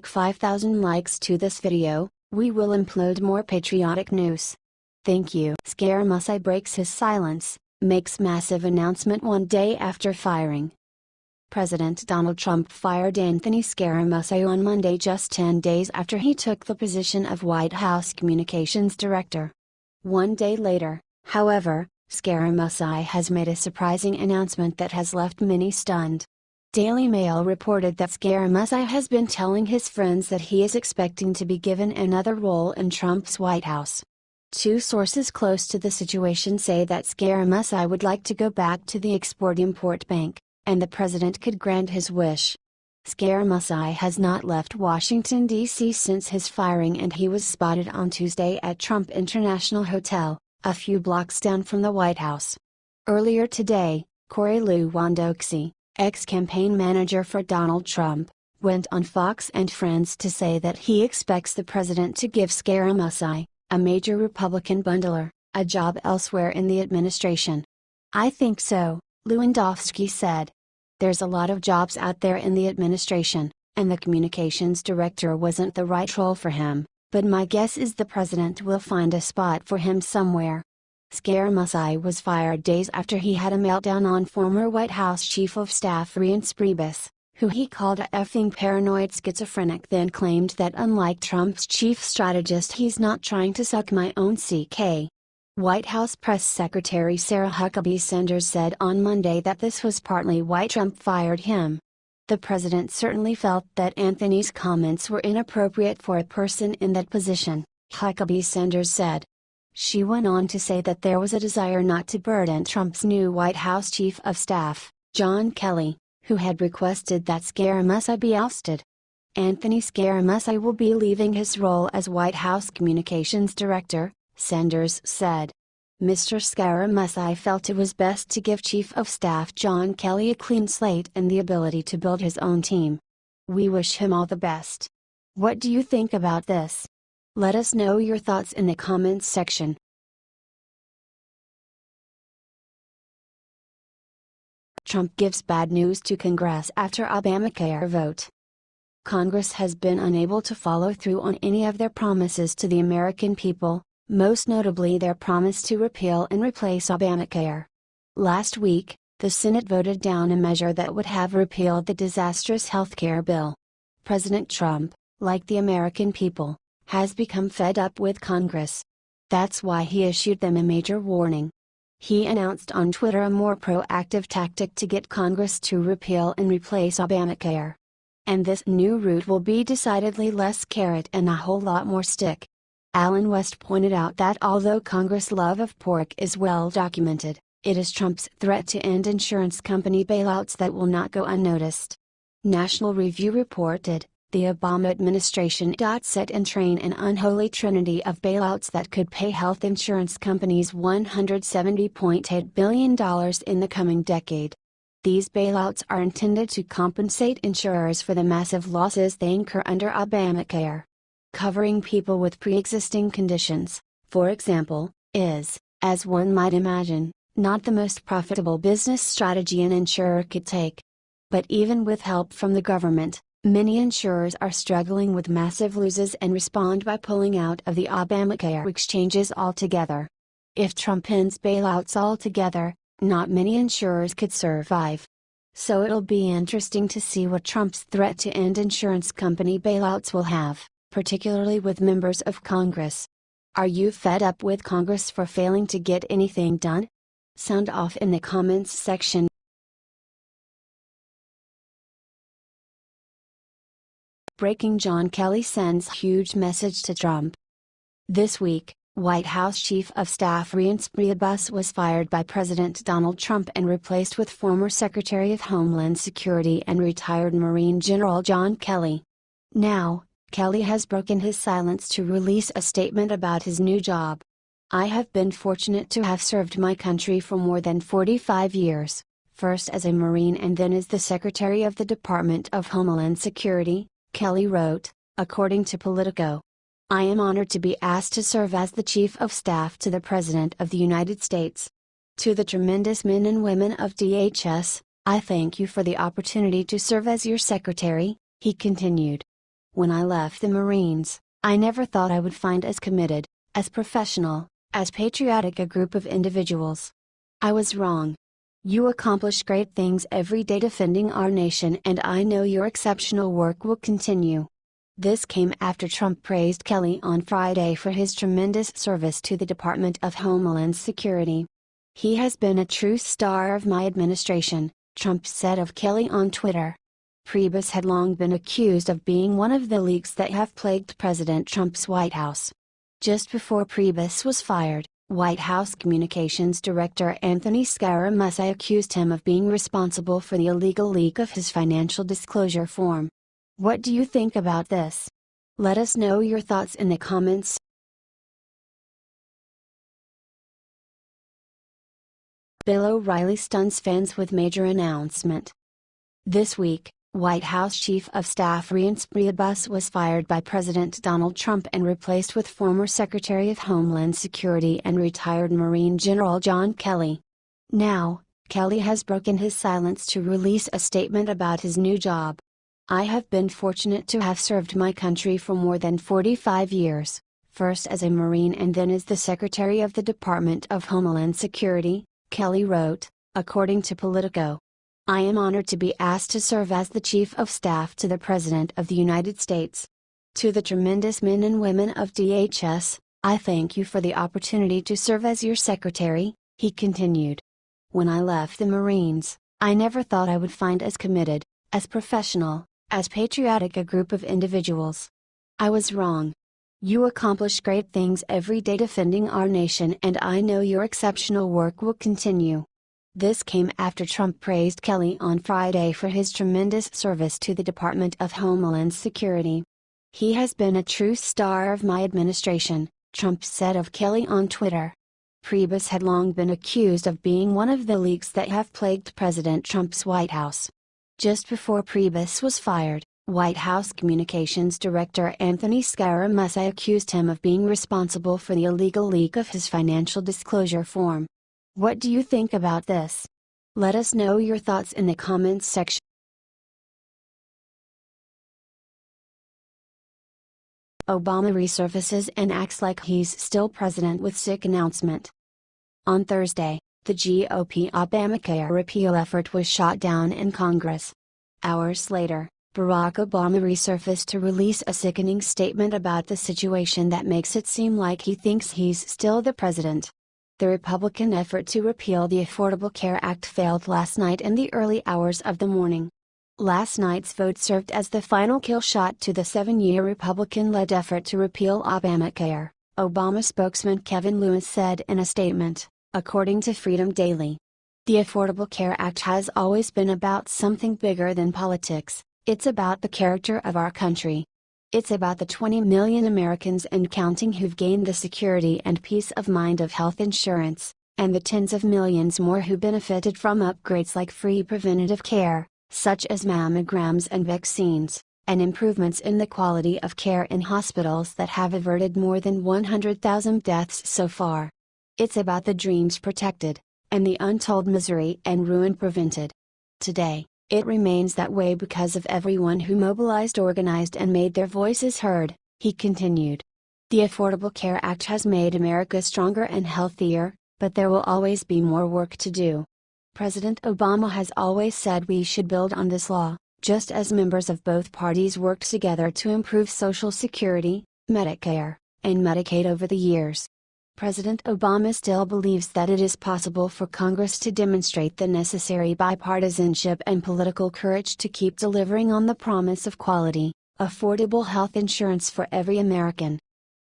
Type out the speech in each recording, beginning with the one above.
5,000 likes to this video, we will upload more patriotic news. Thank you. Scaramucci breaks his silence, makes massive announcement one day after firing. President Donald Trump fired Anthony Scaramucci on Monday, just 10 days after he took the position of White House Communications Director. One day later, however, Scaramucci has made a surprising announcement that has left many stunned. Daily Mail reported that Scaramucci has been telling his friends that he is expecting to be given another role in Trump's White House. Two sources close to the situation say that Scaramucci would like to go back to the Export-Import Bank, and the president could grant his wish. Scaramucci has not left Washington, D.C. since his firing, and he was spotted on Tuesday at Trump International Hotel, a few blocks down from the White House. Earlier today, Corey Lewandowski, ex-campaign manager for Donald Trump, went on Fox and Friends to say that he expects the president to give Scaramucci, a major Republican bundler, a job elsewhere in the administration. "I think so," Lewandowski said. "There's a lot of jobs out there in the administration, and the communications director wasn't the right role for him, but my guess is the president will find a spot for him somewhere." Scaramucci was fired days after he had a meltdown on former White House Chief of Staff Reince Priebus, who he called a effing paranoid schizophrenic, then claimed that unlike Trump's chief strategist, he's not trying to suck my own CK. White House Press Secretary Sarah Huckabee Sanders said on Monday that this was partly why Trump fired him. "The president certainly felt that Anthony's comments were inappropriate for a person in that position," Huckabee Sanders said. She went on to say that there was a desire not to burden Trump's new White House Chief of Staff, John Kelly, who had requested that Scaramucci be ousted. Anthony Scaramucci will be leaving his role as White House Communications Director, Sanders said. Mr. Scaramucci felt it was best to give Chief of Staff John Kelly a clean slate and the ability to build his own team. "We wish him all the best. What do you think about this? Let us know your thoughts in the comments section." Trump gives bad news to Congress after Obamacare vote. Congress has been unable to follow through on any of their promises to the American people, most notably their promise to repeal and replace Obamacare. Last week, the Senate voted down a measure that would have repealed the disastrous healthcare bill. President Trump, like the American people, has become fed up with Congress. That's why he issued them a major warning. He announced on Twitter a more proactive tactic to get Congress to repeal and replace Obamacare. And this new route will be decidedly less carrot and a whole lot more stick. Alan West pointed out that although Congress' love of pork is well documented, it is Trump's threat to end insurance company bailouts that will not go unnoticed. National Review reported, the Obama administration set in train an unholy trinity of bailouts that could pay health insurance companies $170.8 billion in the coming decade. These bailouts are intended to compensate insurers for the massive losses they incur under Obamacare. Covering people with pre-existing conditions, for example, is, as one might imagine, not the most profitable business strategy an insurer could take. But even with help from the government, many insurers are struggling with massive losses and respond by pulling out of the Obamacare exchanges altogether. If Trump ends bailouts altogether, not many insurers could survive. So it'll be interesting to see what Trump's threat to end insurance company bailouts will have, particularly with members of Congress. Are you fed up with Congress for failing to get anything done? Sound off in the comments section. Breaking: John Kelly sends huge message to Trump. This week, White House Chief of Staff Reince Priebus was fired by President Donald Trump and replaced with former Secretary of Homeland Security and retired Marine General John Kelly. Now, Kelly has broken his silence to release a statement about his new job. "I have been fortunate to have served my country for more than 45 years, first as a Marine and then as the Secretary of the Department of Homeland Security," Kelly wrote, according to Politico. "I am honored to be asked to serve as the Chief of Staff to the President of the United States. To the tremendous men and women of DHS, I thank you for the opportunity to serve as your secretary," he continued. When I left the Marines, I never thought I would find as committed, as professional, as patriotic a group of individuals. I was wrong. You accomplish great things every day defending our nation, and I know your exceptional work will continue. This came after Trump praised Kelly on Friday for his tremendous service to the Department of Homeland Security. "He has been a true star of my administration," Trump said of Kelly on Twitter. Priebus had long been accused of being one of the leaks that have plagued President Trump's White House. Just before Priebus was fired, White House Communications Director Anthony Scaramucci accused him of being responsible for the illegal leak of his financial disclosure form. What do you think about this? Let us know your thoughts in the comments. Bill O'Reilly stuns fans with major announcement. This week, White House Chief of Staff Reince Priebus was fired by President Donald Trump and replaced with former Secretary of Homeland Security and retired Marine General John Kelly. Now, Kelly has broken his silence to release a statement about his new job. "I have been fortunate to have served my country for more than 45 years, first as a Marine and then as the Secretary of the Department of Homeland Security," Kelly wrote, according to Politico. "I am honored to be asked to serve as the Chief of Staff to the President of the United States. To the tremendous men and women of DHS, I thank you for the opportunity to serve as your Secretary," he continued. "When I left the Marines, I never thought I would find as committed, as professional, as patriotic a group of individuals. I was wrong. You accomplish great things every day defending our nation, and I know your exceptional work will continue." This came after Trump praised Kelly on Friday for his tremendous service to the Department of Homeland Security. "He has been a true star of my administration," Trump said of Kelly on Twitter. Priebus had long been accused of being one of the leaks that have plagued President Trump's White House. Just before Priebus was fired, White House Communications Director Anthony Scaramucci accused him of being responsible for the illegal leak of his financial disclosure form. What do you think about this? Let us know your thoughts in the comments section. Obama resurfaces and acts like he's still president with sick announcement. On Thursday, the GOP Obamacare repeal effort was shot down in Congress. Hours later, Barack Obama resurfaced to release a sickening statement about the situation that makes it seem like he thinks he's still the president. The Republican effort to repeal the Affordable Care Act failed last night in the early hours of the morning. Last night's vote served as the final kill shot to the 7-year Republican-led effort to repeal Obamacare, Obama spokesman Kevin Lewis said in a statement, according to Freedom Daily. "The Affordable Care Act has always been about something bigger than politics. It's about the character of our country. It's about the 20 million Americans and counting who've gained the security and peace of mind of health insurance, and the tens of millions more who benefited from upgrades like free preventative care, such as mammograms and vaccines, and improvements in the quality of care in hospitals that have averted more than 100,000 deaths so far. It's about the dreams protected, and the untold misery and ruin prevented. Today, it remains that way because of everyone who mobilized, organized, and made their voices heard," he continued. "The Affordable Care Act has made America stronger and healthier, but there will always be more work to do. President Obama has always said we should build on this law, just as members of both parties worked together to improve Social Security, Medicare, and Medicaid over the years. President Obama still believes that it is possible for Congress to demonstrate the necessary bipartisanship and political courage to keep delivering on the promise of quality, affordable health insurance for every American.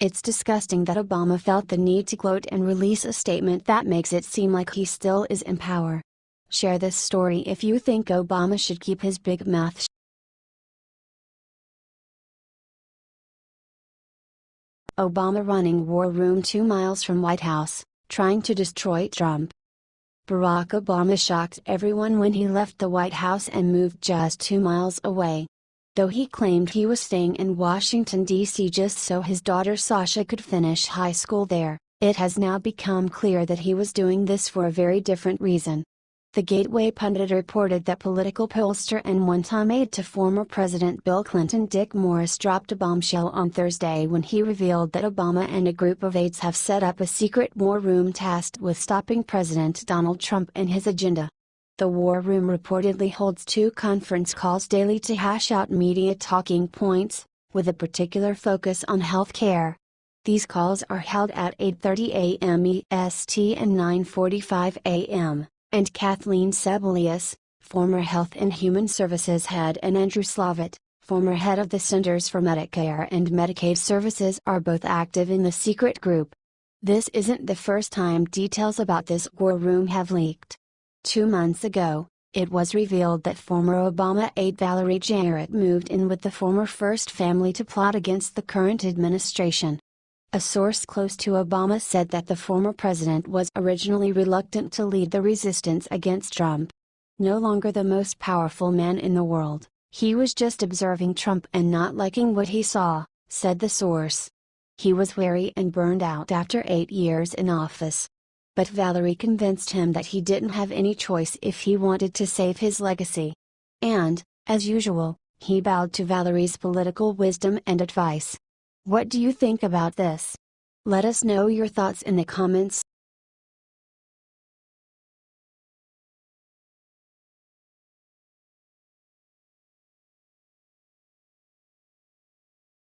It's disgusting that Obama felt the need to gloat and release a statement that makes it seem like he still is in power. Share this story if you think Obama should keep his big mouth shut. Obama running war room 2 miles from White House, trying to destroy Trump. Barack Obama shocked everyone when he left the White House and moved just 2 miles away. Though he claimed he was staying in Washington, D.C. just so his daughter Sasha could finish high school there, it has now become clear that he was doing this for a very different reason. The Gateway pundit reported that political pollster and one-time aide to former President Bill Clinton Dick Morris dropped a bombshell on Thursday when he revealed that Obama and a group of aides have set up a secret war room tasked with stopping President Donald Trump and his agenda. The war room reportedly holds 2 conference calls daily to hash out media talking points, with a particular focus on health care. These calls are held at 8:30 a.m. EST and 9:45 a.m., and Kathleen Sebelius, former Health and Human Services head, and Andrew Slavitt, former head of the Centers for Medicare and Medicaid Services, are both active in the secret group. This isn't the first time details about this war room have leaked. 2 months ago, it was revealed that former Obama aide Valerie Jarrett moved in with the former First family to plot against the current administration. A source close to Obama said that the former president was originally reluctant to lead the resistance against Trump. No longer the most powerful man in the world, he was just observing Trump and not liking what he saw, said the source. He was weary and burned out after 8 years in office. But Valerie convinced him that he didn't have any choice if he wanted to save his legacy. And, as usual, he bowed to Valerie's political wisdom and advice. What do you think about this? Let us know your thoughts in the comments.